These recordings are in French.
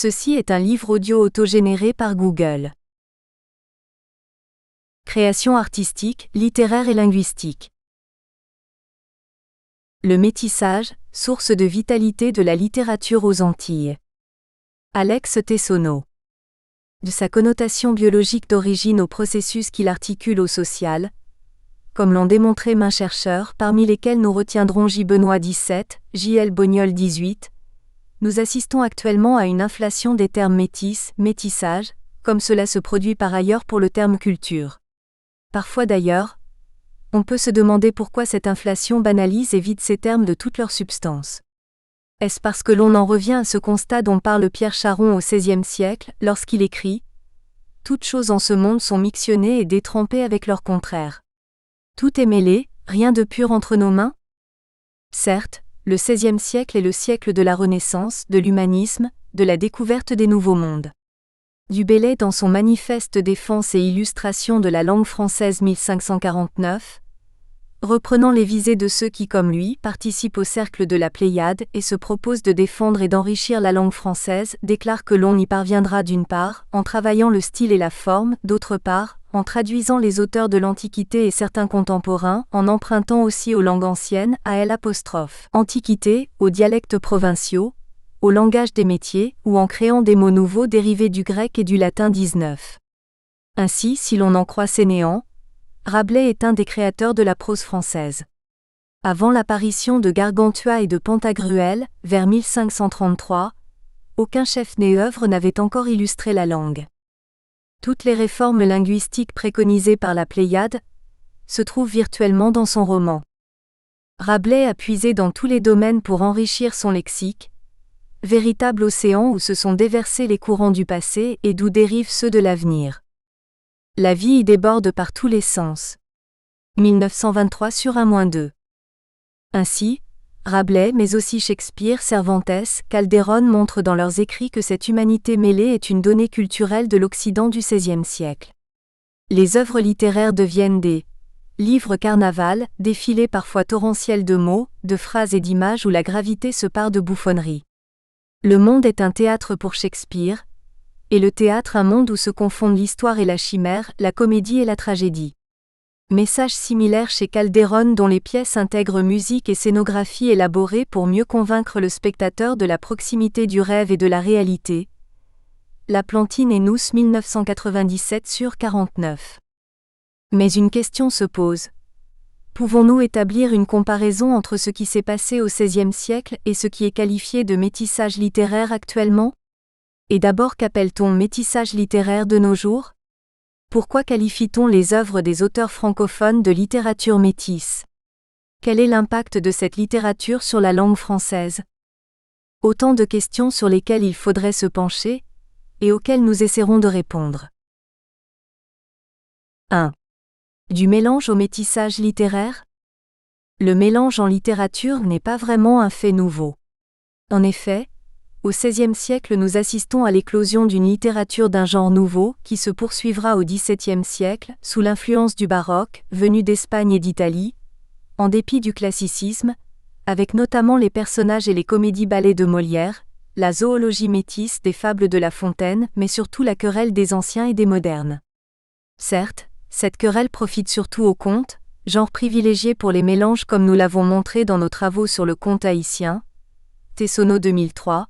Ceci est un livre audio autogénéré par Google. Création artistique, littéraire et linguistique. Le métissage, source de vitalité de la littérature aux Antilles. Alex Tessonneau. De sa connotation biologique d'origine au processus qu'il articule au social, comme l'ont démontré maints chercheurs, parmi lesquels nous retiendrons J. Benoît 17, J.L. Bognol 18, nous assistons actuellement à une inflation des termes métis, métissage, comme cela se produit par ailleurs pour le terme culture. Parfois d'ailleurs, on peut se demander pourquoi cette inflation banalise et vide ces termes de toute leur substance. Est-ce parce que l'on en revient à ce constat dont parle Pierre Charon au XVIe siècle, lorsqu'il écrit « Toutes choses en ce monde sont mixtionnées et détrempées avec leur contraire. Tout est mêlé, rien de pur entre nos mains ?» Certes, le XVIe siècle est le siècle de la Renaissance, de l'humanisme, de la découverte des nouveaux mondes. Du Bellay dans son manifeste défense et illustration de la langue française 1549, reprenant les visées de ceux qui comme lui participent au cercle de la Pléiade et se proposent de défendre et d'enrichir la langue française, déclare que l'on y parviendra d'une part, en travaillant le style et la forme, d'autre part, en traduisant les auteurs de l'Antiquité et certains contemporains, en empruntant aussi aux langues anciennes, à Antiquité, aux dialectes provinciaux, au langage des métiers, ou en créant des mots nouveaux dérivés du grec et du latin 19. Ainsi, si l'on en croit Sénéan, Rabelais est un des créateurs de la prose française. Avant l'apparition de Gargantua et de Pantagruel, vers 1533, aucun chef-d'œuvre n'avait encore illustré la langue. Toutes les réformes linguistiques préconisées par la Pléiade se trouvent virtuellement dans son roman. Rabelais a puisé dans tous les domaines pour enrichir son lexique, véritable océan où se sont déversés les courants du passé et d'où dérivent ceux de l'avenir. La vie y déborde par tous les sens. 1923/1-2. Ainsi, Rabelais mais aussi Shakespeare, Cervantes, Calderon montrent dans leurs écrits que cette humanité mêlée est une donnée culturelle de l'Occident du XVIe siècle. Les œuvres littéraires deviennent des livres carnaval, défilés parfois torrentiels de mots, de phrases et d'images où la gravité se pare de bouffonnerie. Le monde est un théâtre pour Shakespeare, et le théâtre un monde où se confondent l'histoire et la chimère, la comédie et la tragédie. Message similaire chez Calderon dont les pièces intègrent musique et scénographie élaborées pour mieux convaincre le spectateur de la proximité du rêve et de la réalité. La Plantine et nous 1997/49. Mais une question se pose. Pouvons-nous établir une comparaison entre ce qui s'est passé au XVIe siècle et ce qui est qualifié de métissage littéraire actuellement ? Et d'abord, qu'appelle-t-on métissage littéraire de nos jours ? Pourquoi qualifie-t-on les œuvres des auteurs francophones de littérature métisse ? Quel est l'impact de cette littérature sur la langue française ? Autant de questions sur lesquelles il faudrait se pencher, et auxquelles nous essaierons de répondre. 1. Du mélange au métissage littéraire ? Le mélange en littérature n'est pas vraiment un fait nouveau. En effet, au XVIe siècle nous assistons à l'éclosion d'une littérature d'un genre nouveau, qui se poursuivra au XVIIe siècle, sous l'influence du baroque, venu d'Espagne et d'Italie, en dépit du classicisme, avec notamment les personnages et les comédies-ballets de Molière, la zoologie métisse des fables de La Fontaine, mais surtout la querelle des anciens et des modernes. Certes, cette querelle profite surtout au conte, genre privilégié pour les mélanges comme nous l'avons montré dans nos travaux sur le conte haïtien, Tessonneau 2003,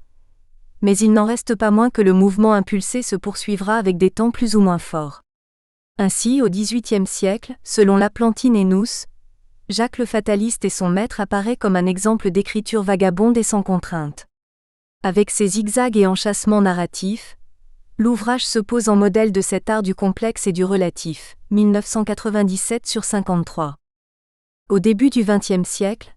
mais il n'en reste pas moins que le mouvement impulsé se poursuivra avec des temps plus ou moins forts. Ainsi, au XVIIIe siècle, selon La Plantine et nous, Jacques le Fataliste et son maître apparaît comme un exemple d'écriture vagabonde et sans contrainte. Avec ses zigzags et enchâssements narratifs, l'ouvrage se pose en modèle de cet art du complexe et du relatif, 1997/53. Au début du XXe siècle,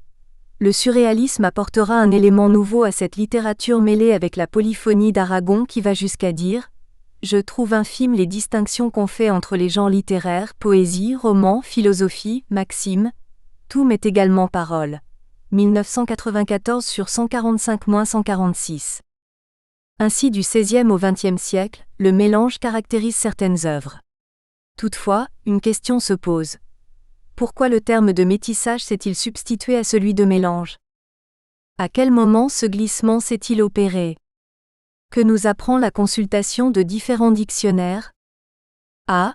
le surréalisme apportera un élément nouveau à cette littérature mêlée avec la polyphonie d'Aragon qui va jusqu'à dire « Je trouve infimes les distinctions qu'on fait entre les genres littéraires, poésie, roman, philosophie, maxime, tout m'est également parole. » 1994/145-146. Ainsi du XVIe au XXe siècle, le mélange caractérise certaines œuvres. Toutefois, une question se pose. Pourquoi le terme de métissage s'est-il substitué à celui de mélange ? À quel moment ce glissement s'est-il opéré ? Que nous apprend la consultation de différents dictionnaires? A.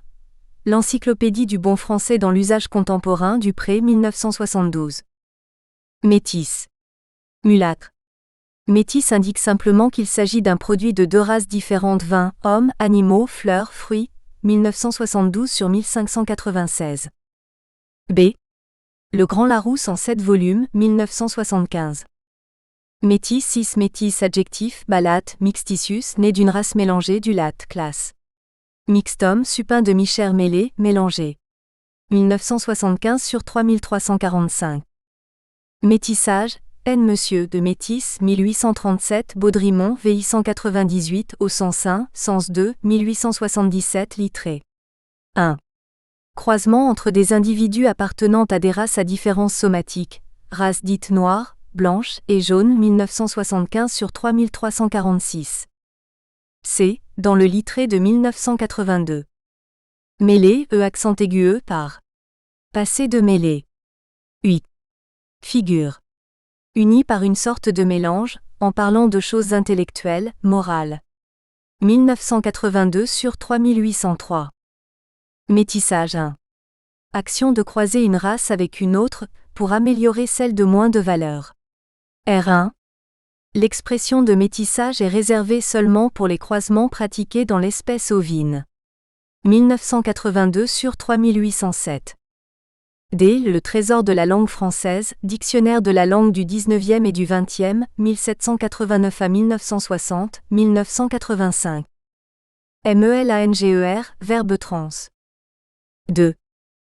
L'Encyclopédie du bon français dans l'usage contemporain Dupré 1972. Métis. Mulâtre. Métis indique simplement qu'il s'agit d'un produit de deux races différentes vins, hommes, animaux, fleurs, fruits, 1972 sur 1596. B. Le Grand Larousse en 7 volumes, 1975. Métis, cis métis adjectif, balate, mixticius, né d'une race mélangée du lat, classe. Mixtum, supin de Michère mêlé, mélangé. 1975 sur 3345. Métissage, N. Monsieur de Métis, 1837, Baudrimont, VI 198, au sens 1, sens 2, 1877, littré. 1. Croisement entre des individus appartenant à des races à différence somatique, races dites noires, blanches et jaunes 1975 sur 3346. C. Dans le littré de 1982. Mêlé, accent aigu par. Passé de mêlée. 8. Figure. Unis par une sorte de mélange, en parlant de choses intellectuelles, morales. 1982 sur 3803. Métissage 1. Action de croiser une race avec une autre, pour améliorer celle de moins de valeur. R1. L'expression de métissage est réservée seulement pour les croisements pratiqués dans l'espèce ovine. 1982 sur 3807. D. Le Trésor de la langue française, dictionnaire de la langue du 19e et du 20e, 1789 à 1960, 1985. MELANGER, verbe trans. 2.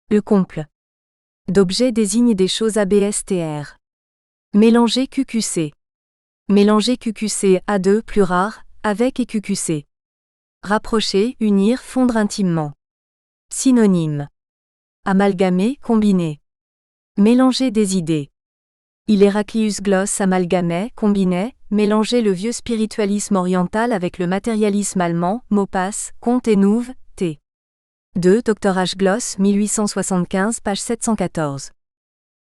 Le comple d'objet désigne des choses ABSTR. Mélanger QQC. Mélanger QQC A2 plus rare, avec et QQC. Rapprocher, unir, fondre intimement. Synonyme. Amalgamer, combiner. Mélanger des idées. Il Heraclius Gloss amalgamait, combinait, mélanger le vieux spiritualisme oriental avec le matérialisme allemand, Maupass, Comte et Nouve, T. 2. Dr H. Gloss, 1875, page 714.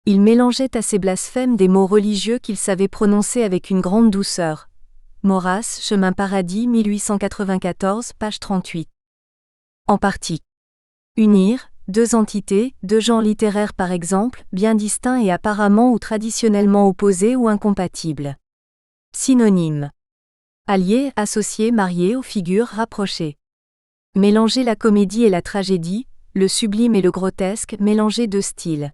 Il mélangeait à ses blasphèmes des mots religieux qu'il savait prononcer avec une grande douceur. Maurras, Chemin Paradis, 1894, page 38. En partie. Unir, deux entités, deux genres littéraires par exemple, bien distincts et apparemment ou traditionnellement opposés ou incompatibles. Synonyme. Allié, associé, marié aux figures rapprochées. Mélanger la comédie et la tragédie, le sublime et le grotesque, mélanger deux styles.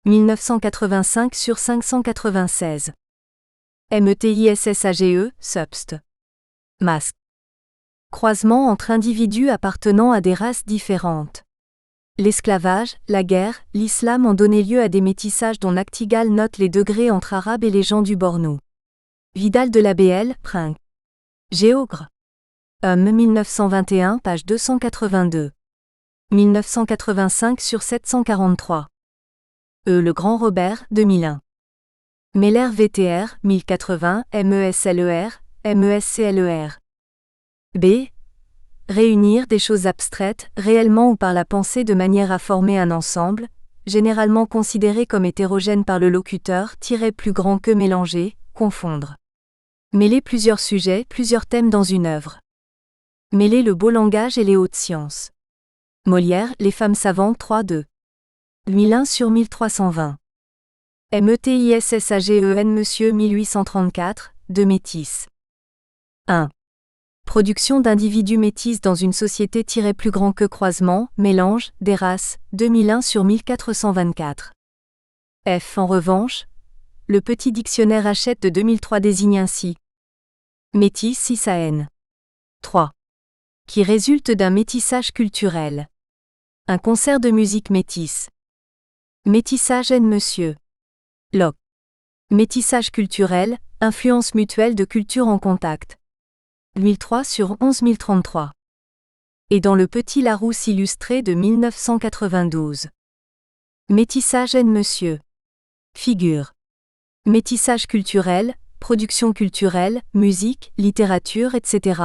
1985 sur 596. METISSAGE, subst. Masque. Croisement entre individus appartenant à des races différentes. L'esclavage, la guerre, l'islam ont donné lieu à des métissages dont Nachtigal note les degrés entre arabes et les gens du Bornou. Vidal de la BL, Princk. Géogre. 1921, page 282. 1985 sur 743. Le Grand Robert, 2001. Meller VTR, 1080, MESLER, MESCLER. B. Réunir des choses abstraites, réellement ou par la pensée de manière à former un ensemble, généralement considéré comme hétérogène par le locuteur, plus grand que mélanger, confondre. Mêler plusieurs sujets, plusieurs thèmes dans une œuvre. Mêler le beau langage et les hautes sciences. Molière, Les femmes savantes 3-2. 1001 sur 1320. METISSAGEN Monsieur 1834, de Métis. 1. Production d'individus métis dans une société plus grand que croisement, mélange, des races, 2001 sur 1424. F. En revanche, le petit dictionnaire Hachette de 2003 désigne ainsi. Métis 6 à N. 3. Qui résulte d'un métissage culturel. Un concert de musique métisse. Métissage N. Monsieur. Locke. Métissage culturel, influence mutuelle de culture en contact. 1003 sur 11033. Et dans le Petit Larousse illustré de 1992. Métissage N. Monsieur. Figure. Métissage culturel, production culturelle, musique, littérature, etc.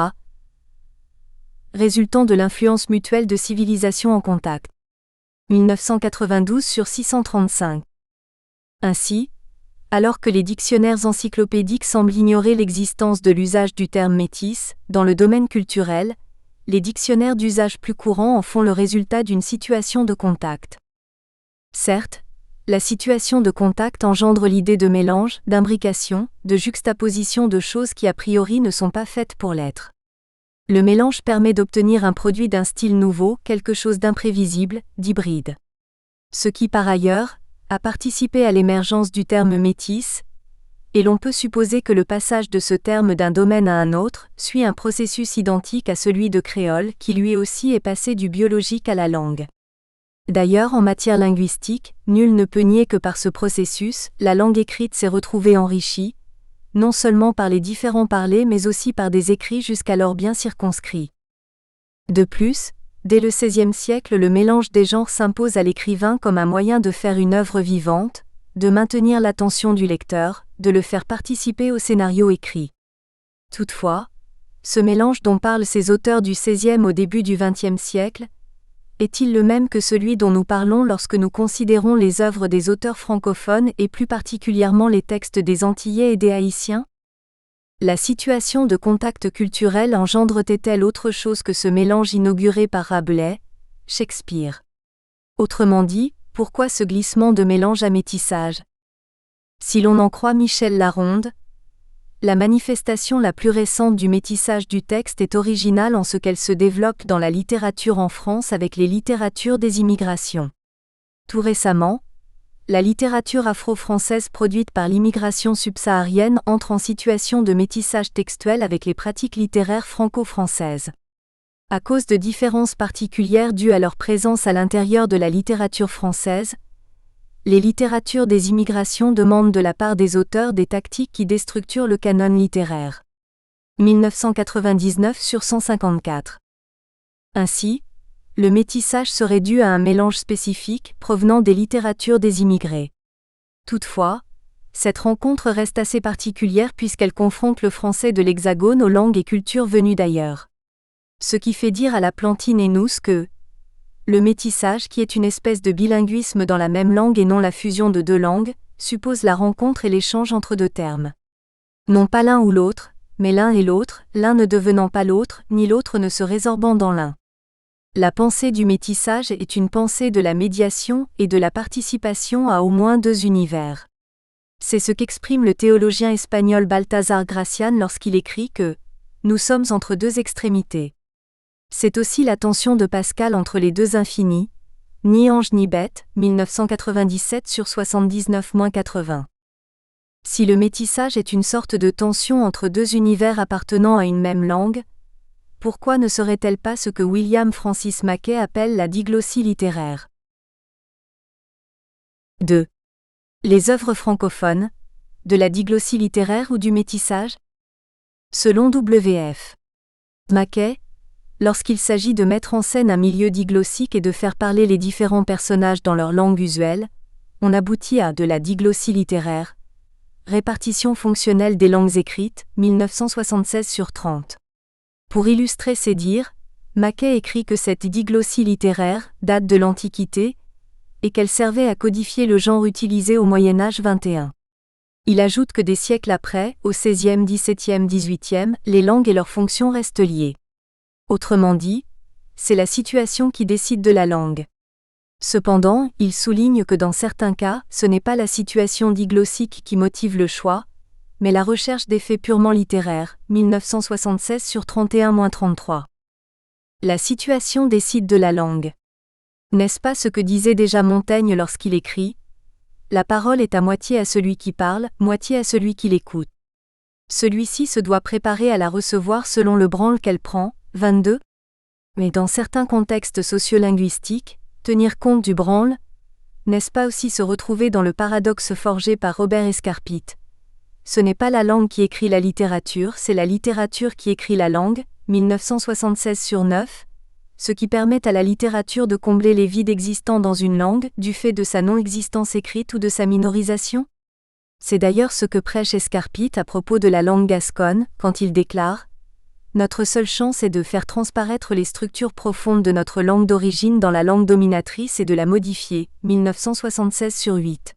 Résultant de l'influence mutuelle de civilisations en contact. 1992 sur 635. Ainsi, Alors que les dictionnaires encyclopédiques semblent ignorer l'existence de l'usage du terme métis, dans le domaine culturel, les dictionnaires d'usage plus courant en font le résultat d'une situation de contact. Certes, la situation de contact engendre l'idée de mélange, d'imbrication, de juxtaposition de choses qui a priori ne sont pas faites pour l'être. Le mélange permet d'obtenir un produit d'un style nouveau, quelque chose d'imprévisible, d'hybride. Ce qui par ailleurs, a participé à l'émergence du terme métis, et l'on peut supposer que le passage de ce terme d'un domaine à un autre suit un processus identique à celui de créole qui lui aussi est passé du biologique à la langue. D'ailleurs, en matière linguistique, nul ne peut nier que par ce processus, la langue écrite s'est retrouvée enrichie, non seulement par les différents parlers mais aussi par des écrits jusqu'alors bien circonscrits. De plus, dès le XVIe siècle, le mélange des genres s'impose à l'écrivain comme un moyen de faire une œuvre vivante, de maintenir l'attention du lecteur, de le faire participer au scénario écrit. Toutefois, ce mélange dont parlent ces auteurs du XVIe au début du XXe siècle, est-il le même que celui dont nous parlons lorsque nous considérons les œuvres des auteurs francophones et plus particulièrement les textes des Antillais et des Haïtiens ? La situation de contact culturel engendre-t-elle autre chose que ce mélange inauguré par Rabelais, Shakespeare ? Autrement dit, pourquoi ce glissement de mélange à métissage ? Si l'on en croit Michel Laronde, la manifestation la plus récente du métissage du texte est originale en ce qu'elle se développe dans la littérature en France avec les littératures des immigrations. Tout récemment, la littérature afro-française produite par l'immigration subsaharienne entre en situation de métissage textuel avec les pratiques littéraires franco-françaises. À cause de différences particulières dues à leur présence à l'intérieur de la littérature française, les littératures des immigrations demandent de la part des auteurs des tactiques qui déstructurent le canon littéraire. 1999 sur 154. Ainsi, le métissage serait dû à un mélange spécifique provenant des littératures des immigrés. Toutefois, cette rencontre reste assez particulière puisqu'elle confronte le français de l'Hexagone aux langues et cultures venues d'ailleurs. Ce qui fait dire à la Plantine Hénous que le métissage, qui est une espèce de bilinguisme dans la même langue et non la fusion de deux langues, suppose la rencontre et l'échange entre deux termes. Non pas l'un ou l'autre, mais l'un et l'autre, l'un ne devenant pas l'autre, ni l'autre ne se résorbant dans l'un. La pensée du métissage est une pensée de la médiation et de la participation à au moins deux univers. C'est ce qu'exprime le théologien espagnol Baltasar Gracián lorsqu'il écrit que « nous sommes entre deux extrémités ». C'est aussi la tension de Pascal entre les deux infinis, ni ange ni bête, 1997 sur 79-80. Si le métissage est une sorte de tension entre deux univers appartenant à une même langue, pourquoi ne serait-elle pas ce que William Francis Mackay appelle la diglossie littéraire ? 2. Les œuvres francophones, de la diglossie littéraire ou du métissage ? Selon W.F. Mackay, lorsqu'il s'agit de mettre en scène un milieu diglossique et de faire parler les différents personnages dans leur langue usuelle, on aboutit à de la diglossie littéraire. Répartition fonctionnelle des langues écrites, 1976 sur 30. Pour illustrer ces dires, Mackay écrit que cette diglossie littéraire date de l'Antiquité et qu'elle servait à codifier le genre utilisé au Moyen-Âge 21. Il ajoute que des siècles après, au XVIe, XVIIe, XVIIIe, les langues et leurs fonctions restent liées. Autrement dit, c'est la situation qui décide de la langue. Cependant, il souligne que dans certains cas, ce n'est pas la situation diglossique qui motive le choix, mais la recherche d'effets purement littéraires, 1976 sur 31-33. La situation décide de la langue. N'est-ce pas ce que disait déjà Montaigne lorsqu'il écrit « La parole est à moitié à celui qui parle, moitié à celui qui l'écoute. Celui-ci se doit préparer à la recevoir selon le branle qu'elle prend, 22. Mais dans certains contextes sociolinguistiques, tenir compte du branle, n'est-ce pas aussi se retrouver dans le paradoxe forgé par Robert Escarpite ? Ce n'est pas la langue qui écrit la littérature, c'est la littérature qui écrit la langue, 1976 sur 9, ce qui permet à la littérature de combler les vides existants dans une langue, du fait de sa non-existence écrite ou de sa minorisation ? C'est d'ailleurs ce que prêche Escarpite à propos de la langue gasconne, quand il déclare « Notre seule chance est de faire transparaître les structures profondes de notre langue d'origine dans la langue dominatrice et de la modifier, 1976 sur 8. »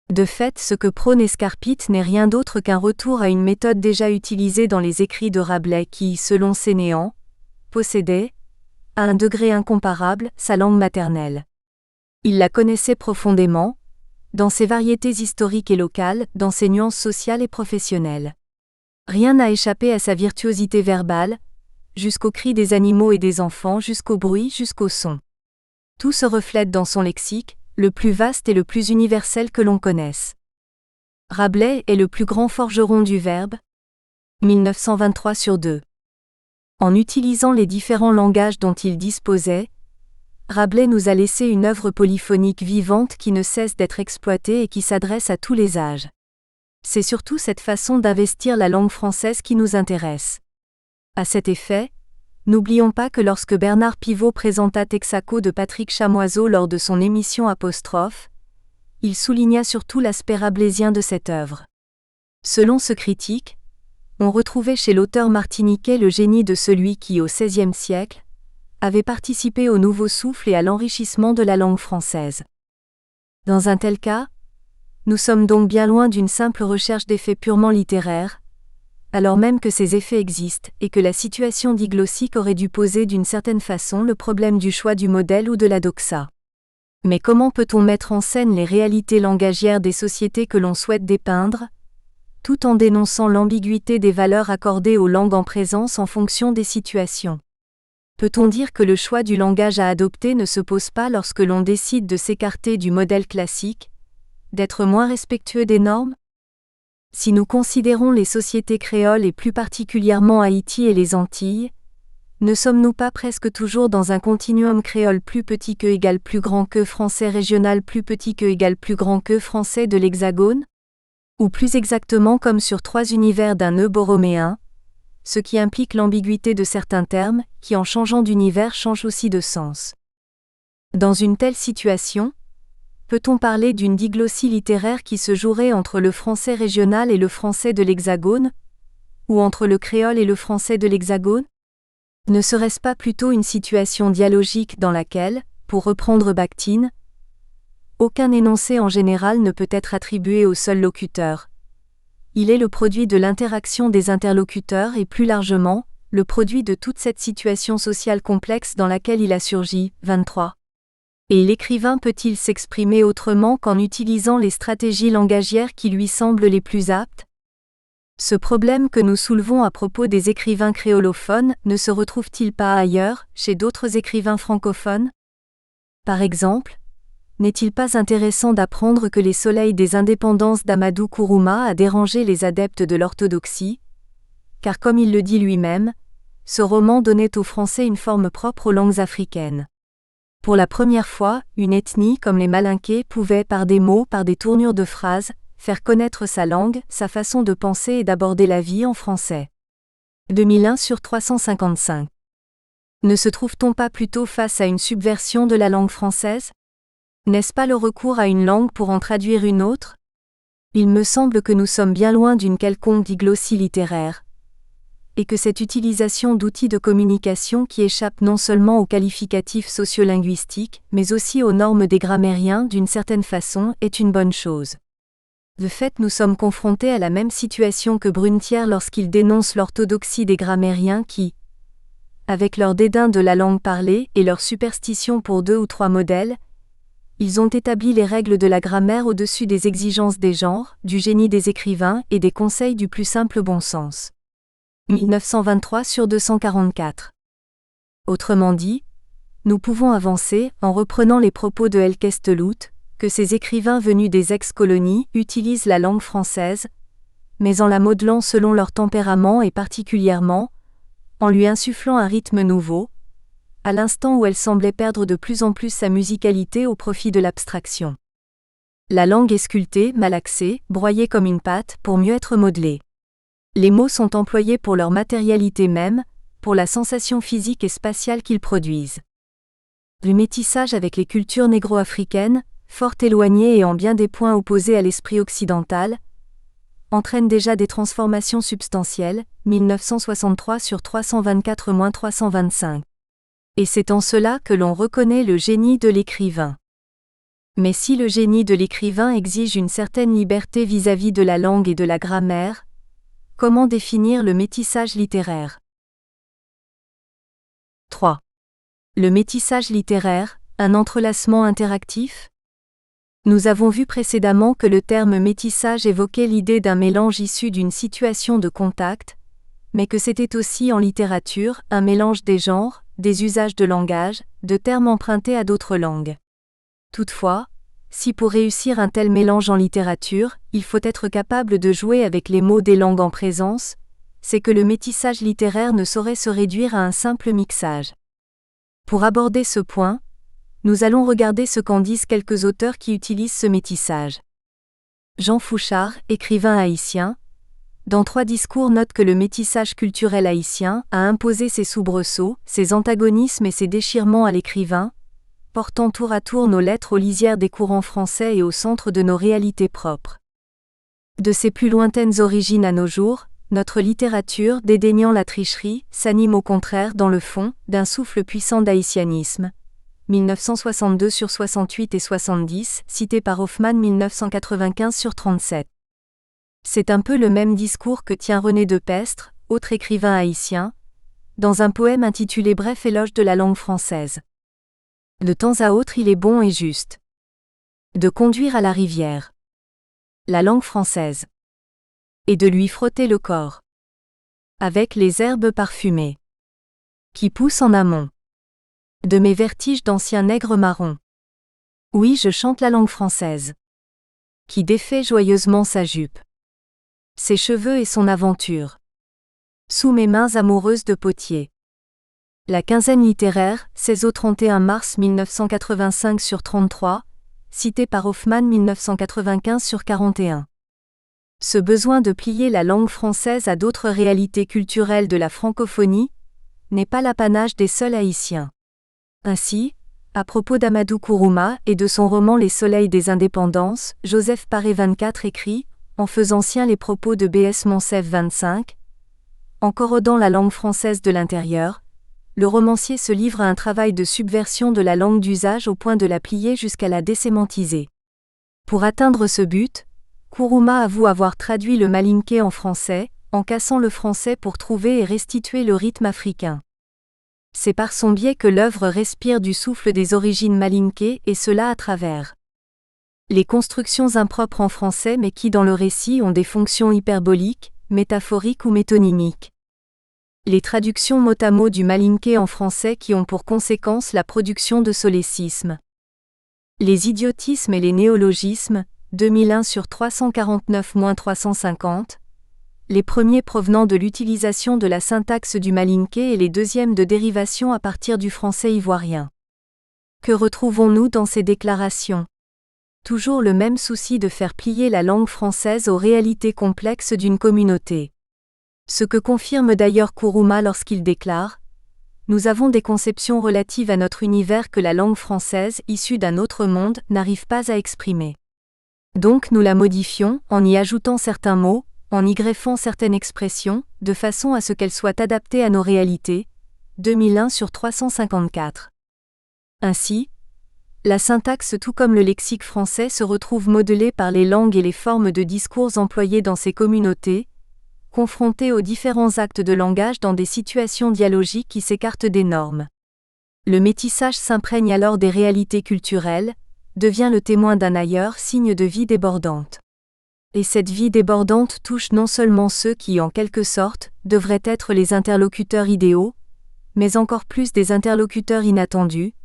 De fait, ce que prône Escarpite n'est rien d'autre qu'un retour à une méthode déjà utilisée dans les écrits de Rabelais qui, selon Sénéan, possédait, à un degré incomparable, sa langue maternelle. Il la connaissait profondément, dans ses variétés historiques et locales, dans ses nuances sociales et professionnelles. Rien n'a échappé à sa virtuosité verbale, jusqu'aux cris des animaux et des enfants, jusqu'au bruit, jusqu'au son. Tout se reflète dans son lexique, le plus vaste et le plus universel que l'on connaisse. Rabelais est le plus grand forgeron du verbe. 1923/2. En utilisant les différents langages dont il disposait, Rabelais nous a laissé une œuvre polyphonique vivante qui ne cesse d'être exploitée et qui s'adresse à tous les âges. C'est surtout cette façon d'investir la langue française qui nous intéresse. À cet effet, n'oublions pas que lorsque Bernard Pivot présenta Texaco de Patrick Chamoiseau lors de son émission Apostrophe, il souligna surtout l'aspect rabelaisien de cette œuvre. Selon ce critique, on retrouvait chez l'auteur martiniquais le génie de celui qui, au XVIe siècle, avait participé au nouveau souffle et à l'enrichissement de la langue française. Dans un tel cas, nous sommes donc bien loin d'une simple recherche d'effets purement littéraires, alors même que ces effets existent et que la situation diglossique aurait dû poser d'une certaine façon le problème du choix du modèle ou de la doxa. Mais comment peut-on mettre en scène les réalités langagières des sociétés que l'on souhaite dépeindre, tout en dénonçant l'ambiguïté des valeurs accordées aux langues en présence en fonction des situations? Peut-on dire que le choix du langage à adopter ne se pose pas lorsque l'on décide de s'écarter du modèle classique, d'être moins respectueux des normes? Si nous considérons les sociétés créoles et plus particulièrement Haïti et les Antilles, ne sommes-nous pas presque toujours dans un continuum créole plus petit que égale plus grand que français régional plus petit que égale plus grand que français de l'Hexagone? Ou plus exactement comme sur trois univers d'un nœud borroméen, ce qui implique l'ambiguïté de certains termes, qui en changeant d'univers changent aussi de sens. Dans une telle situation, peut-on parler d'une diglossie littéraire qui se jouerait entre le français régional et le français de l'Hexagone, ou entre le créole et le français de l'Hexagone? Ne serait-ce pas plutôt une situation dialogique dans laquelle, pour reprendre Bakhtin, aucun énoncé en général ne peut être attribué au seul locuteur. Il est le produit de l'interaction des interlocuteurs et plus largement, le produit de toute cette situation sociale complexe dans laquelle il a surgi. 23. Et l'écrivain peut-il s'exprimer autrement qu'en utilisant les stratégies langagières qui lui semblent les plus aptes? Ce problème que nous soulevons à propos des écrivains créolophones ne se retrouve-t-il pas ailleurs, chez d'autres écrivains francophones? Par exemple, n'est-il pas intéressant d'apprendre que les soleils des indépendances d'Amadou Kourouma a dérangé les adeptes de l'orthodoxie? Car comme il le dit lui-même, ce roman donnait aux Français une forme propre aux langues africaines. Pour la première fois, une ethnie comme les Malinqués pouvait, par des mots, par des tournures de phrases, faire connaître sa langue, sa façon de penser et d'aborder la vie en français. 2001/355. Ne se trouve-t-on pas plutôt face à une subversion de la langue française? N'est-ce pas le recours à une langue pour en traduire une autre? Il me semble que nous sommes bien loin d'une quelconque diglossie littéraire, et que cette utilisation d'outils de communication qui échappent non seulement aux qualificatifs sociolinguistiques, mais aussi aux normes des grammairiens d'une certaine façon, est une bonne chose. De fait, nous sommes confrontés à la même situation que Brunetière lorsqu'il dénonce l'orthodoxie des grammairiens qui, avec leur dédain de la langue parlée et leur superstition pour 2 ou 3 modèles, ils ont établi les règles de la grammaire au-dessus des exigences des genres, du génie des écrivains et des conseils du plus simple bon sens. 1923/244. Autrement dit, nous pouvons avancer, en reprenant les propos de Helkesteloot, que ces écrivains venus des ex-colonies utilisent la langue française, mais en la modelant selon leur tempérament et particulièrement, en lui insufflant un rythme nouveau, à l'instant où elle semblait perdre de plus en plus sa musicalité au profit de l'abstraction. La langue est sculptée, malaxée, broyée comme une pâte, pour mieux être modelée. Les mots sont employés pour leur matérialité même, pour la sensation physique et spatiale qu'ils produisent. Le métissage avec les cultures négro-africaines, fort éloignées et en bien des points opposées à l'esprit occidental, entraîne déjà des transformations substantielles, 1963/324-325. Et c'est en cela que l'on reconnaît le génie de l'écrivain. Mais si le génie de l'écrivain exige une certaine liberté vis-à-vis de la langue et de la grammaire, comment définir le métissage littéraire ? 3. Le métissage littéraire, un entrelacement interactif ? Nous avons vu précédemment que le terme métissage évoquait l'idée d'un mélange issu d'une situation de contact, mais que c'était aussi en littérature un mélange des genres, des usages de langage, de termes empruntés à d'autres langues. Toutefois, si pour réussir un tel mélange en littérature, il faut être capable de jouer avec les mots des langues en présence, c'est que le métissage littéraire ne saurait se réduire à un simple mixage. Pour aborder ce point, nous allons regarder ce qu'en disent quelques auteurs qui utilisent ce métissage. Jean Fouchard, écrivain haïtien, dans 3 discours note que le métissage culturel haïtien a imposé ses soubresauts, ses antagonismes et ses déchirements à l'écrivain, portant tour à tour nos lettres aux lisières des courants français et au centre de nos réalités propres. De ses plus lointaines origines à nos jours, notre littérature, dédaignant la tricherie, s'anime au contraire dans le fond d'un souffle puissant d'haïtianisme. 1962 sur 68 et 70, cité par Hoffmann 1995 sur 37. C'est un peu le même discours que tient René de Pestre, autre écrivain haïtien, dans un poème intitulé Bref éloge de la langue française. De temps à autre il est bon et juste de conduire à la rivière la langue française et de lui frotter le corps avec les herbes parfumées qui poussent en amont de mes vertiges d'anciens nègres marrons. Oui, je chante la langue française qui défait joyeusement sa jupe, ses cheveux et son aventure sous mes mains amoureuses de potier. La quinzaine littéraire, 16 au 31 mars 1985 sur 33, cité par Hoffmann 1995 sur 41. Ce besoin de plier la langue française à d'autres réalités culturelles de la francophonie n'est pas l'apanage des seuls haïtiens. Ainsi, à propos d'Amadou Kourouma et de son roman Les Soleils des Indépendances, Joseph Paré 24 écrit, en faisant sien les propos de B.S. Monsef 25, en corrodant la langue française de l'intérieur, le romancier se livre à un travail de subversion de la langue d'usage au point de la plier jusqu'à la désémantiser. Pour atteindre ce but, Kourouma avoue avoir traduit le malinké en français, en cassant le français pour trouver et restituer le rythme africain. C'est par son biais que l'œuvre respire du souffle des origines malinké et cela à travers les constructions impropres en français mais qui dans le récit ont des fonctions hyperboliques, métaphoriques ou métonymiques. Les traductions mot à mot du malinké en français qui ont pour conséquence la production de solécismes. Les idiotismes et les néologismes, 2001 sur 349-350, les premiers provenant de l'utilisation de la syntaxe du malinké et les deuxièmes de dérivation à partir du français ivoirien. Que retrouvons-nous dans ces déclarations ? Toujours le même souci de faire plier la langue française aux réalités complexes d'une communauté. Ce que confirme d'ailleurs Kourouma lorsqu'il déclare « Nous avons des conceptions relatives à notre univers que la langue française, issue d'un autre monde, n'arrive pas à exprimer. Donc nous la modifions, en y ajoutant certains mots, en y greffant certaines expressions, de façon à ce qu'elles soient adaptées à nos réalités. » 2001 sur 354. Ainsi, la syntaxe tout comme le lexique français se retrouve modelée par les langues et les formes de discours employées dans ces communautés, confrontées aux différents actes de langage dans des situations dialogiques qui s'écartent des normes. Le métissage s'imprègne alors des réalités culturelles, devient le témoin d'un ailleurs, signe de vie débordante. Et cette vie débordante touche non seulement ceux qui, en quelque sorte, devraient être les interlocuteurs idéaux, mais encore plus des interlocuteurs inattendus,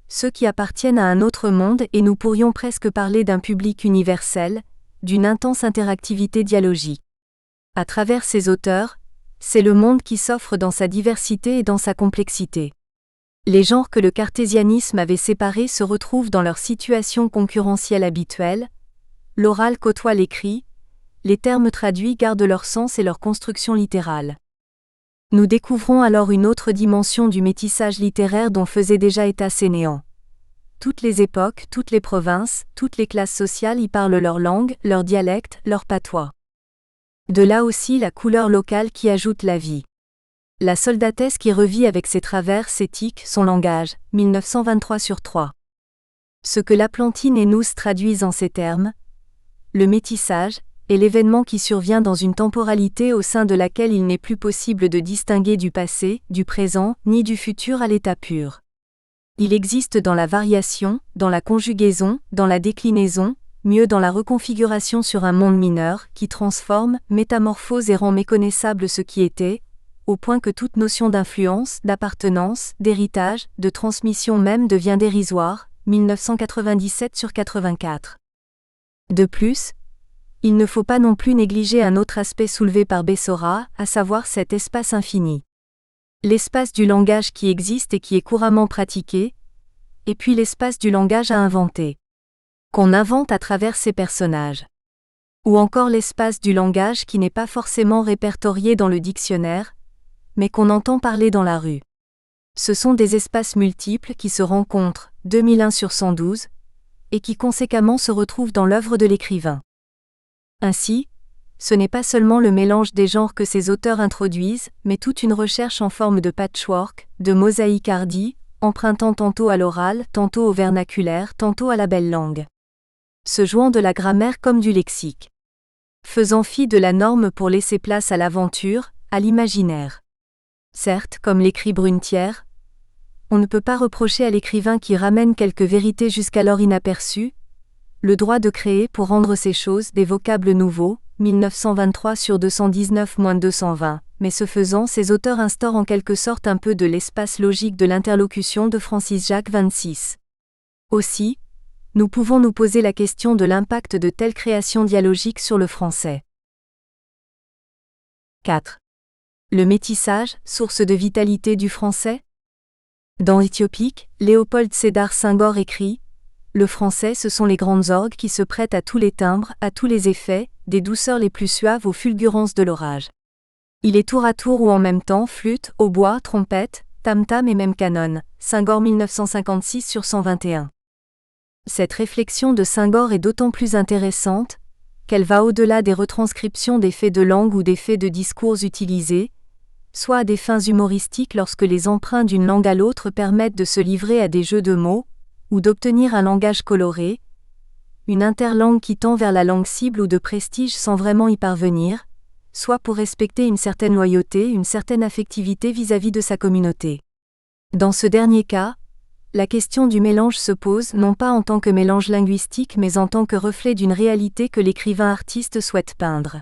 ceux qui appartiennent à un autre monde et nous pourrions presque parler d'un public universel, d'une intense interactivité dialogique. À travers ces auteurs, c'est le monde qui s'offre dans sa diversité et dans sa complexité. Les genres que le cartésianisme avait séparés se retrouvent dans leur situation concurrentielle habituelle, l'oral côtoie l'écrit, les termes traduits gardent leur sens et leur construction littérale. Nous découvrons alors une autre dimension du métissage littéraire dont faisait déjà état Sénéan. Toutes les époques, toutes les provinces, toutes les classes sociales y parlent leur langue, leur dialecte, leur patois. De là aussi la couleur locale qui ajoute la vie. La soldatesse qui revit avec ses travers, ses tics, son langage, 1923 sur 3. Ce que Laplantine et Nous traduisent en ces termes, le métissage est l'événement qui survient dans une temporalité au sein de laquelle il n'est plus possible de distinguer du passé, du présent, ni du futur à l'état pur. Il existe dans la variation, dans la conjugaison, dans la déclinaison, mieux dans la reconfiguration sur un monde mineur, qui transforme, métamorphose et rend méconnaissable ce qui était, au point que toute notion d'influence, d'appartenance, d'héritage, de transmission même devient dérisoire, 1997/84. De plus, il ne faut pas non plus négliger un autre aspect soulevé par Bessora, à savoir cet espace infini. L'espace du langage qui existe et qui est couramment pratiqué, et puis l'espace du langage à inventer, qu'on invente à travers ses personnages. Ou encore l'espace du langage qui n'est pas forcément répertorié dans le dictionnaire, mais qu'on entend parler dans la rue. Ce sont des espaces multiples qui se rencontrent, 2001/112, et qui conséquemment se retrouvent dans l'œuvre de l'écrivain. Ainsi, ce n'est pas seulement le mélange des genres que ces auteurs introduisent, mais toute une recherche en forme de patchwork, de mosaïque hardie, empruntant tantôt à l'oral, tantôt au vernaculaire, tantôt à la belle langue. Se jouant de la grammaire comme du lexique. Faisant fi de la norme pour laisser place à l'aventure, à l'imaginaire. Certes, comme l'écrit Brunetière, on ne peut pas reprocher à l'écrivain qui ramène quelques vérités jusqu'alors inaperçues, le droit de créer pour rendre ces choses des vocables nouveaux, 1923/219-220, mais ce faisant, ces auteurs instaurent en quelque sorte un peu de l'espace logique de l'interlocution de Francis-Jacques 26. Aussi, nous pouvons nous poser la question de l'impact de telles créations dialogiques sur le français. 4. Le métissage, source de vitalité du français? Dans Éthiopique, Léopold Sédar Senghor écrit « Le français, ce sont les grandes orgues qui se prêtent à tous les timbres, à tous les effets, des douceurs les plus suaves aux fulgurances de l'orage. Il est tour à tour ou en même temps flûte, hautbois, trompette, tam-tam et même canon. » Senghor 1956/121. Cette réflexion de Senghor est d'autant plus intéressante qu'elle va au-delà des retranscriptions des faits de langue ou des faits de discours utilisés, soit à des fins humoristiques lorsque les emprunts d'une langue à l'autre permettent de se livrer à des jeux de mots, ou d'obtenir un langage coloré, une interlangue qui tend vers la langue cible ou de prestige sans vraiment y parvenir, soit pour respecter une certaine loyauté, une certaine affectivité vis-à-vis de sa communauté. Dans ce dernier cas, la question du mélange se pose non pas en tant que mélange linguistique mais en tant que reflet d'une réalité que l'écrivain artiste souhaite peindre.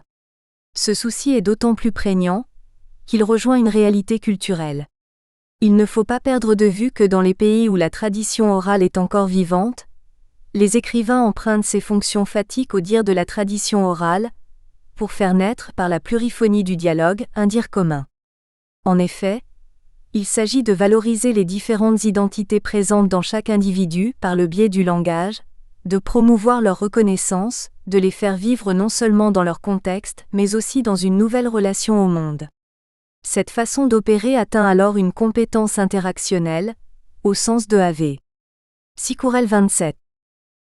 Ce souci est d'autant plus prégnant qu'il rejoint une réalité culturelle. Il ne faut pas perdre de vue que dans les pays où la tradition orale est encore vivante, les écrivains empruntent ces fonctions fatiques au dire de la tradition orale, pour faire naître, par la pluriphonie du dialogue, un dire commun. En effet, il s'agit de valoriser les différentes identités présentes dans chaque individu par le biais du langage, de promouvoir leur reconnaissance, de les faire vivre non seulement dans leur contexte, mais aussi dans une nouvelle relation au monde. Cette façon d'opérer atteint alors une compétence interactionnelle, au sens de AV. Sicurel 27.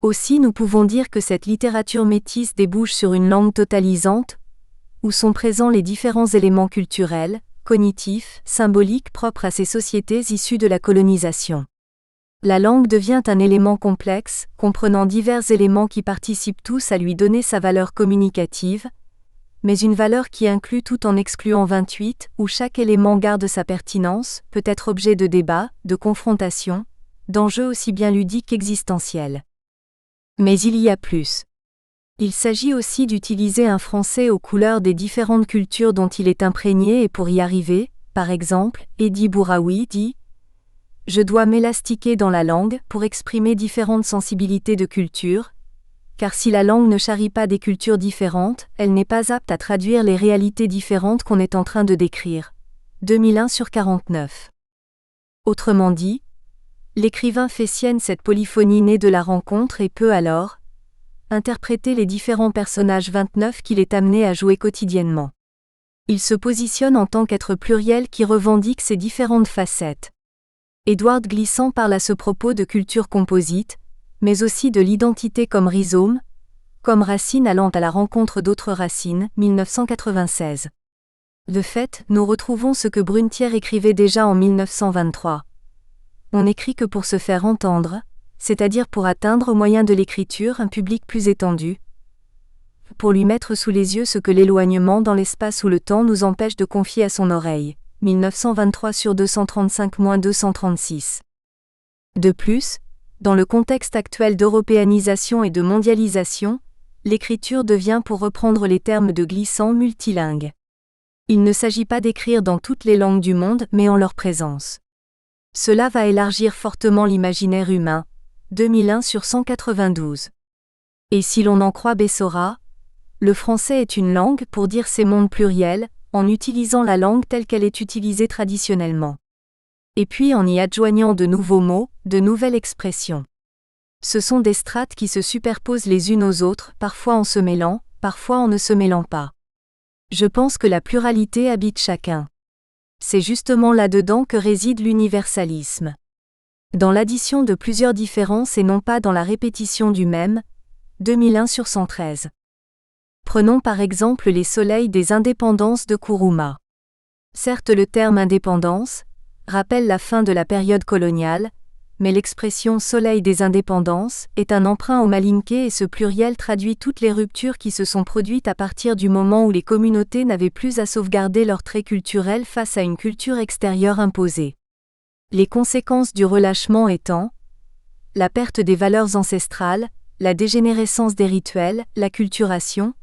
Aussi nous pouvons dire que cette littérature métisse débouche sur une langue totalisante, où sont présents les différents éléments culturels, cognitifs, symboliques propres à ces sociétés issues de la colonisation. La langue devient un élément complexe, comprenant divers éléments qui participent tous à lui donner sa valeur communicative, mais une valeur qui inclut tout en excluant 28, où chaque élément garde sa pertinence, peut être objet de débat, de confrontation, d'enjeux aussi bien ludiques qu'existentiels. Mais il y a plus. Il s'agit aussi d'utiliser un français aux couleurs des différentes cultures dont il est imprégné et pour y arriver, par exemple, Eddy Bouraoui dit « Je dois m'élastiquer dans la langue pour exprimer différentes sensibilités de culture, car si la langue ne charrie pas des cultures différentes, elle n'est pas apte à traduire les réalités différentes qu'on est en train de décrire. » 2001/49. Autrement dit, l'écrivain fait sienne cette polyphonie née de la rencontre et peut alors interpréter les différents personnages 29 qu'il est amené à jouer quotidiennement. Il se positionne en tant qu'être pluriel qui revendique ses différentes facettes. Édouard Glissant parle à ce propos de culture composite, mais aussi de l'identité comme rhizome, comme racine allant à la rencontre d'autres racines, 1996. De fait, nous retrouvons ce que Brunetière écrivait déjà en 1923. On n'écrit que pour se faire entendre, c'est-à-dire pour atteindre au moyen de l'écriture un public plus étendu, pour lui mettre sous les yeux ce que l'éloignement dans l'espace ou le temps nous empêche de confier à son oreille. 1923 sur 235-236. De plus, dans le contexte actuel d'européanisation et de mondialisation, l'écriture devient, pour reprendre les termes de Glissant, multilingue. Il ne s'agit pas d'écrire dans toutes les langues du monde, mais en leur présence. Cela va élargir fortement l'imaginaire humain. 2001 sur 192. Et si l'on en croit Bessora, le français est une langue pour dire ces mondes pluriels, en utilisant la langue telle qu'elle est utilisée traditionnellement. Et puis en y adjoignant de nouveaux mots, de nouvelles expressions. Ce sont des strates qui se superposent les unes aux autres, parfois en se mêlant, parfois en ne se mêlant pas. Je pense que la pluralité habite chacun. C'est justement là-dedans que réside l'universalisme. Dans l'addition de plusieurs différences et non pas dans la répétition du même. 2001 sur 113. Prenons par exemple les soleils des indépendances de Kuruma. Certes, le terme indépendance rappelle la fin de la période coloniale, mais l'expression soleil des indépendances est un emprunt au malinké et ce pluriel traduit toutes les ruptures qui se sont produites à partir du moment où les communautés n'avaient plus à sauvegarder leurs traits culturels face à une culture extérieure imposée. Les conséquences du relâchement étant la perte des valeurs ancestrales, la dégénérescence des rituels, l'acculturation,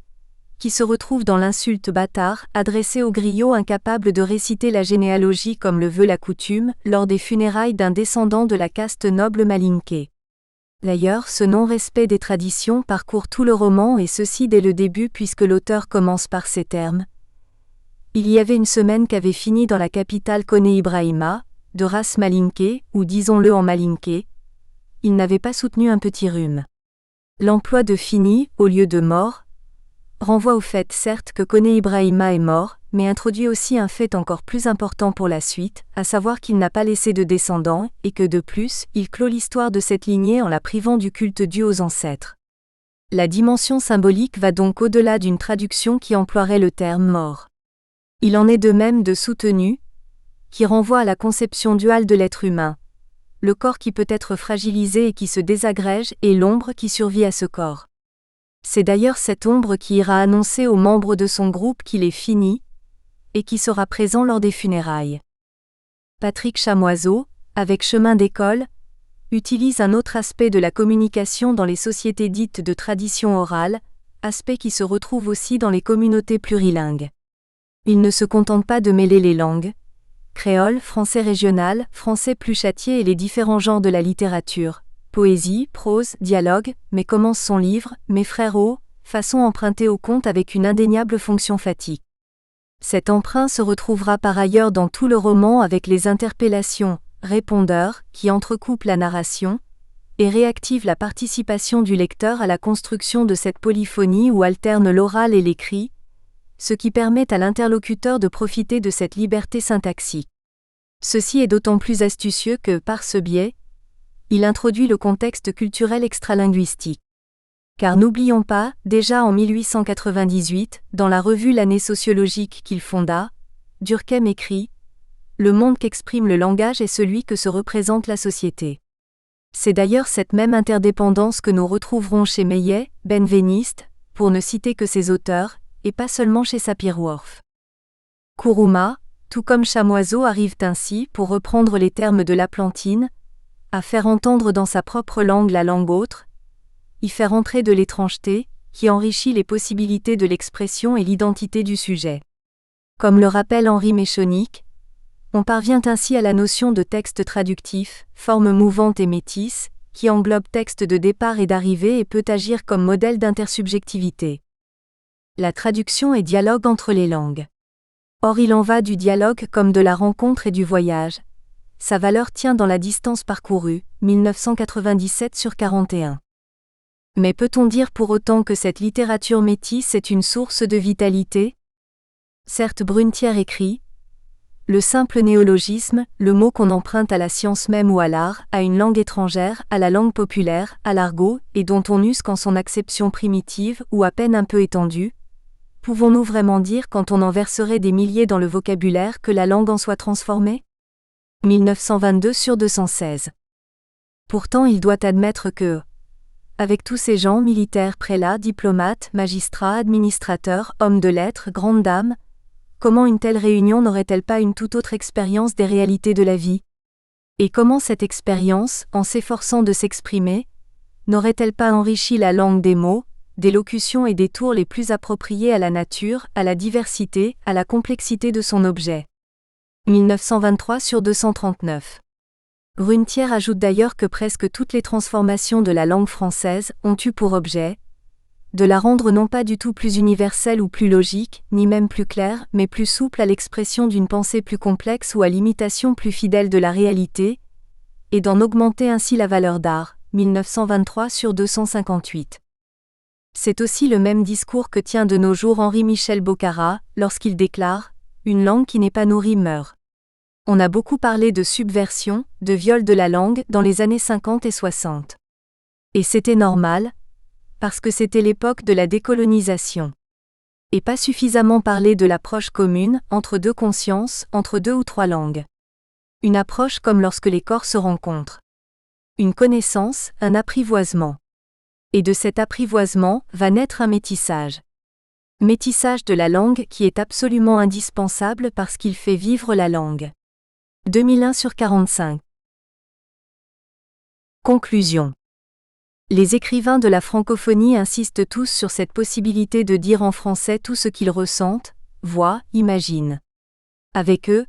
qui se retrouve dans l'insulte bâtard adressée aux griots incapables de réciter la généalogie comme le veut la coutume, lors des funérailles d'un descendant de la caste noble malinké. D'ailleurs, ce non-respect des traditions parcourt tout le roman et ceci dès le début puisque l'auteur commence par ces termes. Il y avait une semaine qu'avait fini dans la capitale Koné Ibrahima, de race malinké, ou disons-le en malinké. Il n'avait pas soutenu un petit rhume. L'emploi de fini, au lieu de mort, renvoie au fait certes que Koné Ibrahima est mort, mais introduit aussi un fait encore plus important pour la suite, à savoir qu'il n'a pas laissé de descendants, et que de plus, il clôt l'histoire de cette lignée en la privant du culte dû aux ancêtres. La dimension symbolique va donc au-delà d'une traduction qui emploierait le terme mort. Il en est de même de soutenu, qui renvoie à la conception duale de l'être humain. Le corps qui peut être fragilisé et qui se désagrège, et l'ombre qui survit à ce corps. C'est d'ailleurs cette ombre qui ira annoncer aux membres de son groupe qu'il est fini, et qui sera présent lors des funérailles. Patrick Chamoiseau, avec Chemin d'école, utilise un autre aspect de la communication dans les sociétés dites de tradition orale, aspect qui se retrouve aussi dans les communautés plurilingues. Il ne se contente pas de mêler les langues, créole, français régional, français plus châtié et les différents genres de la littérature, poésie, prose, dialogue, mais commence son livre, Mes frères O, façon empruntée au conte avec une indéniable fonction fatigue. Cet emprunt se retrouvera par ailleurs dans tout le roman avec les interpellations, répondeurs, qui entrecoupent la narration, et réactivent la participation du lecteur à la construction de cette polyphonie où alterne l'oral et l'écrit, ce qui permet à l'interlocuteur de profiter de cette liberté syntaxique. Ceci est d'autant plus astucieux que, par ce biais, il introduit le contexte culturel extralinguistique. Car n'oublions pas, déjà en 1898, dans la revue L'année sociologique qu'il fonda, Durkheim écrit « Le monde qu'exprime le langage est celui que se représente la société ». C'est d'ailleurs cette même interdépendance que nous retrouverons chez Meillet, Benveniste, pour ne citer que ses auteurs, et pas seulement chez Sapir-Whorf. Kuruma, tout comme Chamoiseau arrivent ainsi, pour reprendre les termes de Laplantine, à faire entendre dans sa propre langue la langue autre, y faire entrer de l'étrangeté, qui enrichit les possibilités de l'expression et l'identité du sujet. Comme le rappelle Henri Méchonic, on parvient ainsi à la notion de texte traductif, forme mouvante et métisse, qui englobe texte de départ et d'arrivée et peut agir comme modèle d'intersubjectivité. La traduction est dialogue entre les langues. Or il en va du dialogue comme de la rencontre et du voyage. Sa valeur tient dans la distance parcourue, 1997 sur 41. Mais peut-on dire pour autant que cette littérature métisse est une source de vitalité ? Certes, Brunetière écrit « Le simple néologisme, le mot qu'on emprunte à la science même ou à l'art, à une langue étrangère, à la langue populaire, à l'argot, et dont on use qu'en son acception primitive ou à peine un peu étendue, pouvons-nous vraiment dire quand on en verserait des milliers dans le vocabulaire que la langue en soit transformée ?» 1922 sur 216. Pourtant il doit admettre que, avec tous ces gens militaires, prélats, diplomates, magistrats, administrateurs, hommes de lettres, grandes dames, comment une telle réunion n'aurait-elle pas une toute autre expérience des réalités de la vie? Et comment cette expérience, en s'efforçant de s'exprimer, n'aurait-elle pas enrichi la langue des mots, des locutions et des tours les plus appropriés à la nature, à la diversité, à la complexité de son objet? 1923/239. Brunetière ajoute d'ailleurs que presque toutes les transformations de la langue française ont eu pour objet de la rendre non pas du tout plus universelle ou plus logique, ni même plus claire, mais plus souple à l'expression d'une pensée plus complexe ou à l'imitation plus fidèle de la réalité, et d'en augmenter ainsi la valeur d'art. 1923/258. C'est aussi le même discours que tient de nos jours Henri-Michel Bocara, lorsqu'il déclare « Une langue qui n'est pas nourrie meurt ». On a beaucoup parlé de subversion, de viol de la langue dans les années 50 et 60. Et c'était normal, parce que c'était l'époque de la décolonisation. Et pas suffisamment parlé de l'approche commune, entre deux consciences, entre deux ou trois langues. Une approche comme lorsque les corps se rencontrent. Une connaissance, un apprivoisement. Et de cet apprivoisement va naître un métissage. Métissage de la langue qui est absolument indispensable parce qu'il fait vivre la langue. 2001/45. Conclusion. Les écrivains de la francophonie insistent tous sur cette possibilité de dire en français tout ce qu'ils ressentent, voient, imaginent. Avec eux,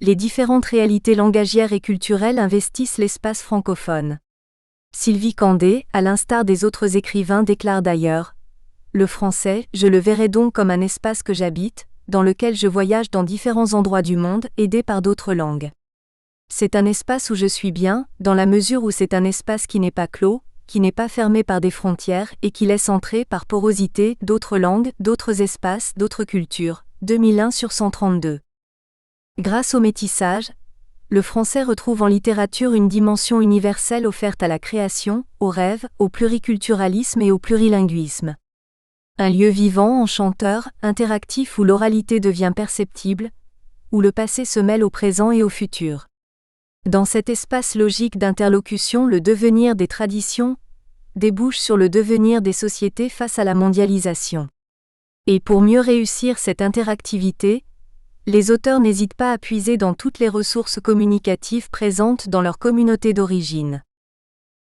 les différentes réalités langagières et culturelles investissent l'espace francophone. Sylvie Candé, à l'instar des autres écrivains, déclare d'ailleurs « Le français, je le verrai donc comme un espace que j'habite, dans lequel je voyage dans différents endroits du monde, aidé par d'autres langues. C'est un espace où je suis bien, dans la mesure où c'est un espace qui n'est pas clos, qui n'est pas fermé par des frontières et qui laisse entrer par porosité d'autres langues, d'autres espaces, d'autres cultures. 2001/132. Grâce au métissage, le français retrouve en littérature une dimension universelle offerte à la création, au rêve, au pluriculturalisme et au plurilinguisme. Un lieu vivant, enchanteur, interactif où l'oralité devient perceptible, où le passé se mêle au présent et au futur. Dans cet espace logique d'interlocution, le devenir des traditions débouche sur le devenir des sociétés face à la mondialisation. Et pour mieux réussir cette interactivité, les auteurs n'hésitent pas à puiser dans toutes les ressources communicatives présentes dans leur communauté d'origine.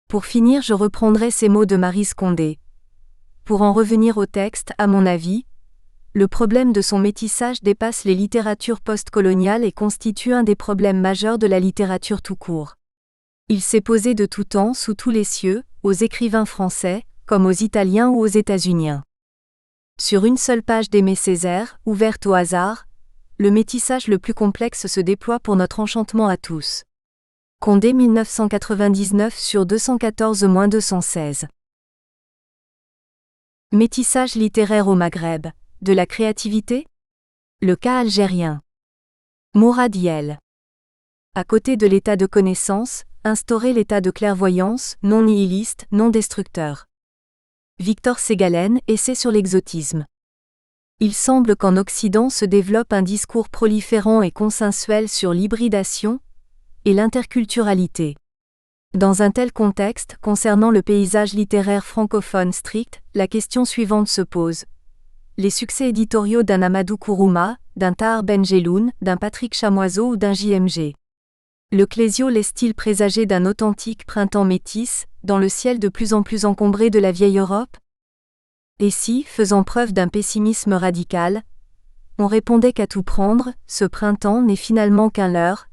Pour finir, je reprendrai ces mots de Maryse Condé. Pour en revenir au texte, à mon avis, le problème de son métissage dépasse les littératures postcoloniales et constitue un des problèmes majeurs de la littérature tout court. Il s'est posé de tout temps, sous tous les cieux, aux écrivains français, comme aux Italiens ou aux États-Uniens. Sur une seule page d'Aimé Césaire, ouverte au hasard, le métissage le plus complexe se déploie pour notre enchantement à tous. Condé 1999/214-216. Métissage littéraire au Maghreb. De la créativité? Le cas algérien. Mourad Yel. À côté de l'état de connaissance, instaurer l'état de clairvoyance, non nihiliste, non destructeur. Victor Ségalen, Essai sur l'exotisme. Il semble qu'en Occident se développe un discours proliférant et consensuel sur l'hybridation et l'interculturalité. Dans un tel contexte, concernant le paysage littéraire francophone strict, la question suivante se pose. Les succès éditoriaux d'un Amadou Kourouma, d'un Tahar Benjeloun, d'un Patrick Chamoiseau ou d'un JMG. Le Clésio laisse-t-il présager d'un authentique printemps métis, dans le ciel de plus en plus encombré de la vieille Europe? Et si, faisant preuve d'un pessimisme radical, on répondait qu'à tout prendre, ce printemps n'est finalement qu'un leurre,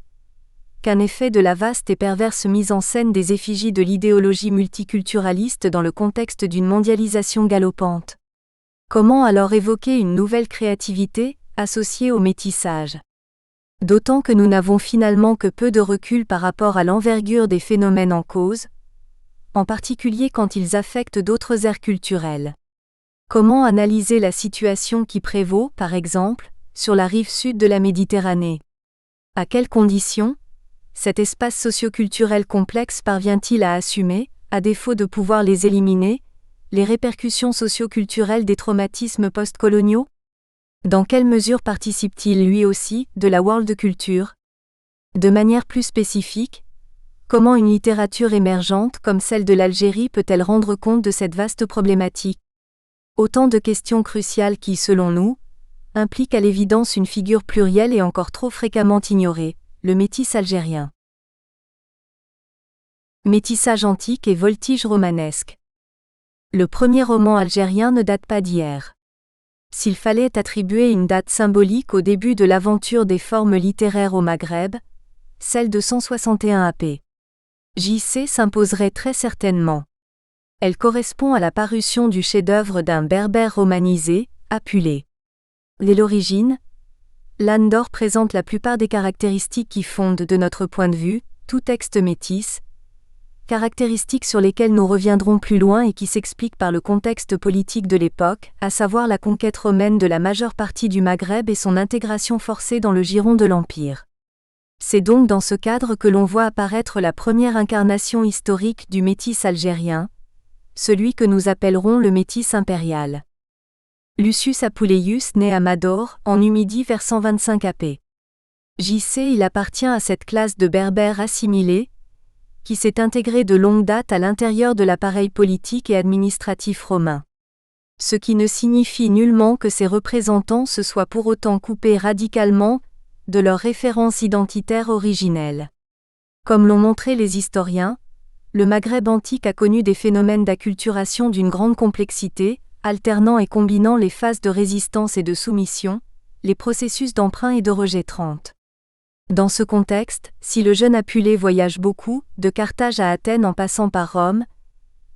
qu'un effet de la vaste et perverse mise en scène des effigies de l'idéologie multiculturaliste dans le contexte d'une mondialisation galopante? Comment alors évoquer une nouvelle créativité, associée au métissage? D'autant que nous n'avons finalement que peu de recul par rapport à l'envergure des phénomènes en cause, en particulier quand ils affectent d'autres aires culturelles. Comment analyser la situation qui prévaut, par exemple, sur la rive sud de la Méditerranée? À quelles conditions cet espace socioculturel complexe parvient-il à assumer, à défaut de pouvoir les éliminer, les répercussions socioculturelles des traumatismes postcoloniaux? Dans quelle mesure participe-t-il lui aussi de la world culture? De manière plus spécifique, Comment une littérature émergente comme celle de l'Algérie peut-elle rendre compte de cette vaste problématique? Autant de questions cruciales qui, selon nous, impliquent à l'évidence une figure plurielle et encore trop fréquemment ignorée, le métis algérien. Métissage antique et voltige romanesque. Le premier roman algérien ne date pas d'hier. S'il fallait attribuer une date symbolique au début de l'aventure des formes littéraires au Maghreb, celle de 161 AP. JC s'imposerait très certainement. Elle correspond à la parution du chef-d'œuvre d'un berbère romanisé, Apulé. Dès l'origine, l'Âne d'Or présente la plupart des caractéristiques qui fondent, de notre point de vue, tout texte métis, caractéristiques sur lesquelles nous reviendrons plus loin et qui s'expliquent par le contexte politique de l'époque, à savoir la conquête romaine de la majeure partie du Maghreb et son intégration forcée dans le giron de l'Empire. C'est donc dans ce cadre que l'on voit apparaître la première incarnation historique du métis algérien, celui que nous appellerons le métis impérial. Lucius Apuleius naît à Mador, en Numidie vers 125 AP. JC il appartient à cette classe de berbères assimilés, qui s'est intégrée de longue date à l'intérieur de l'appareil politique et administratif romain. Ce qui ne signifie nullement que ses représentants se soient pour autant coupés radicalement de leurs références identitaires originelles. Comme l'ont montré les historiens, le Maghreb antique a connu des phénomènes d'acculturation d'une grande complexité, alternant et combinant les phases de résistance et de soumission, les processus d'emprunt et de rejet. Dans ce contexte, si le jeune Apulé voyage beaucoup, de Carthage à Athènes en passant par Rome,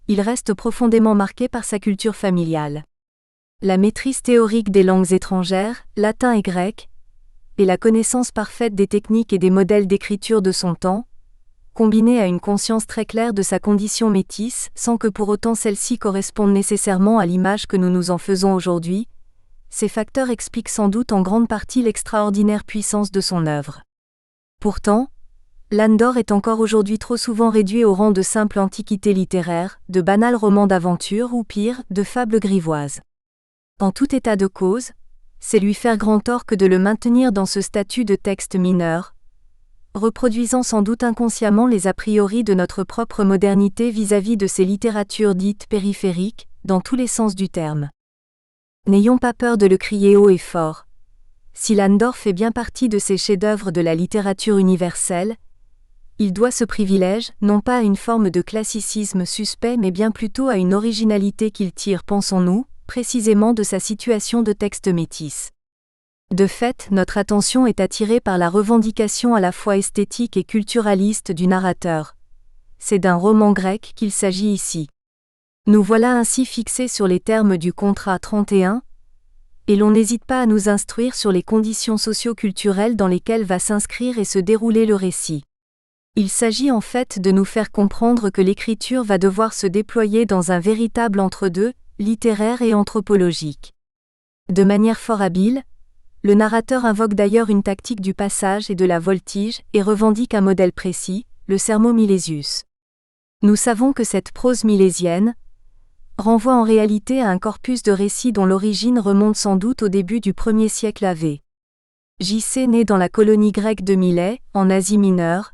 il reste profondément marqué par sa culture familiale. La maîtrise théorique des langues étrangères, latin et grec, et la connaissance parfaite des techniques et des modèles d'écriture de son temps, combinée à une conscience très claire de sa condition métisse, sans que pour autant celle-ci corresponde nécessairement à l'image que nous nous en faisons aujourd'hui, ces facteurs expliquent sans doute en grande partie l'extraordinaire puissance de son œuvre. Pourtant, l'Âne d'Or est encore aujourd'hui trop souvent réduit au rang de simple antiquité littéraire, de banal roman d'aventure ou pire, de fable grivoise. En tout état de cause, c'est lui faire grand tort que de le maintenir dans ce statut de texte mineur, reproduisant sans doute inconsciemment les a priori de notre propre modernité vis-à-vis de ces littératures dites périphériques, dans tous les sens du terme. N'ayons pas peur de le crier haut et fort. Si l'Âne d'Or fait bien partie de ces chefs-d'œuvre de la littérature universelle, il doit ce privilège, non pas à une forme de classicisme suspect mais bien plutôt à une originalité qu'il tire, pensons-nous, précisément de sa situation de texte métis. De fait, notre attention est attirée par la revendication à la fois esthétique et culturaliste du narrateur. C'est d'un roman grec qu'il s'agit ici. Nous voilà ainsi fixés sur les termes du contrat 31, et l'on n'hésite pas à nous instruire sur les conditions socio-culturelles dans lesquelles va s'inscrire et se dérouler le récit. Il s'agit en fait de nous faire comprendre que l'écriture va devoir se déployer dans un véritable entre-deux, littéraire et anthropologique. De manière fort habile, le narrateur invoque d'ailleurs une tactique du passage et de la voltige et revendique un modèle précis, le sermo milesius. Nous savons que cette prose milésienne renvoie en réalité à un corpus de récits dont l'origine remonte sans doute au début du 1er siècle AV. JC naît dans la colonie grecque de Milet, en Asie mineure.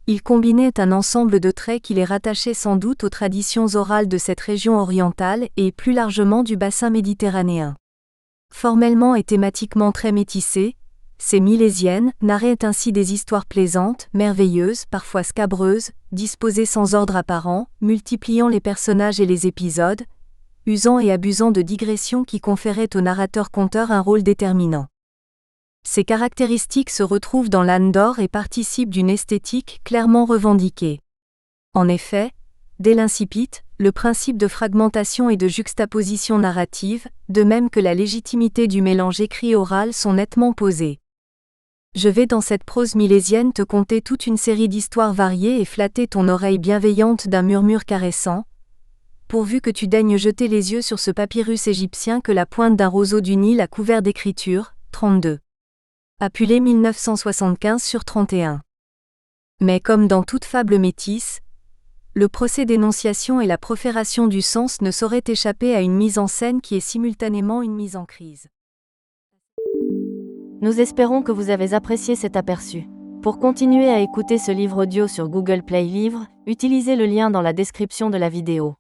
Il combinait un ensemble de traits qui les rattachaient sans doute aux traditions orales de cette région orientale et plus largement du bassin méditerranéen. Formellement et thématiquement très métissées, ces milésiennes narraient ainsi des histoires plaisantes, merveilleuses, parfois scabreuses, disposées sans ordre apparent, multipliant les personnages et les épisodes, usant et abusant de digressions qui conféraient au narrateur-conteur un rôle déterminant. Ces caractéristiques se retrouvent dans l'Âne d'Or et participent d'une esthétique clairement revendiquée. En effet, dès l'incipit, le principe de fragmentation et de juxtaposition narrative, de même que la légitimité du mélange écrit-oral sont nettement posés. Je vais dans cette prose milésienne te conter toute une série d'histoires variées et flatter ton oreille bienveillante d'un murmure caressant, pourvu que tu daignes jeter les yeux sur ce papyrus égyptien que la pointe d'un roseau du Nil a couvert d'écriture, 32. Apulé 1975/31. Mais comme dans toute fable métisse, le procès d'énonciation et la profération du sens ne sauraient échapper à une mise en scène qui est simultanément une mise en crise. Nous espérons que vous avez apprécié cet aperçu. Pour continuer à écouter ce livre audio sur Google Play Livres, utilisez le lien dans la description de la vidéo.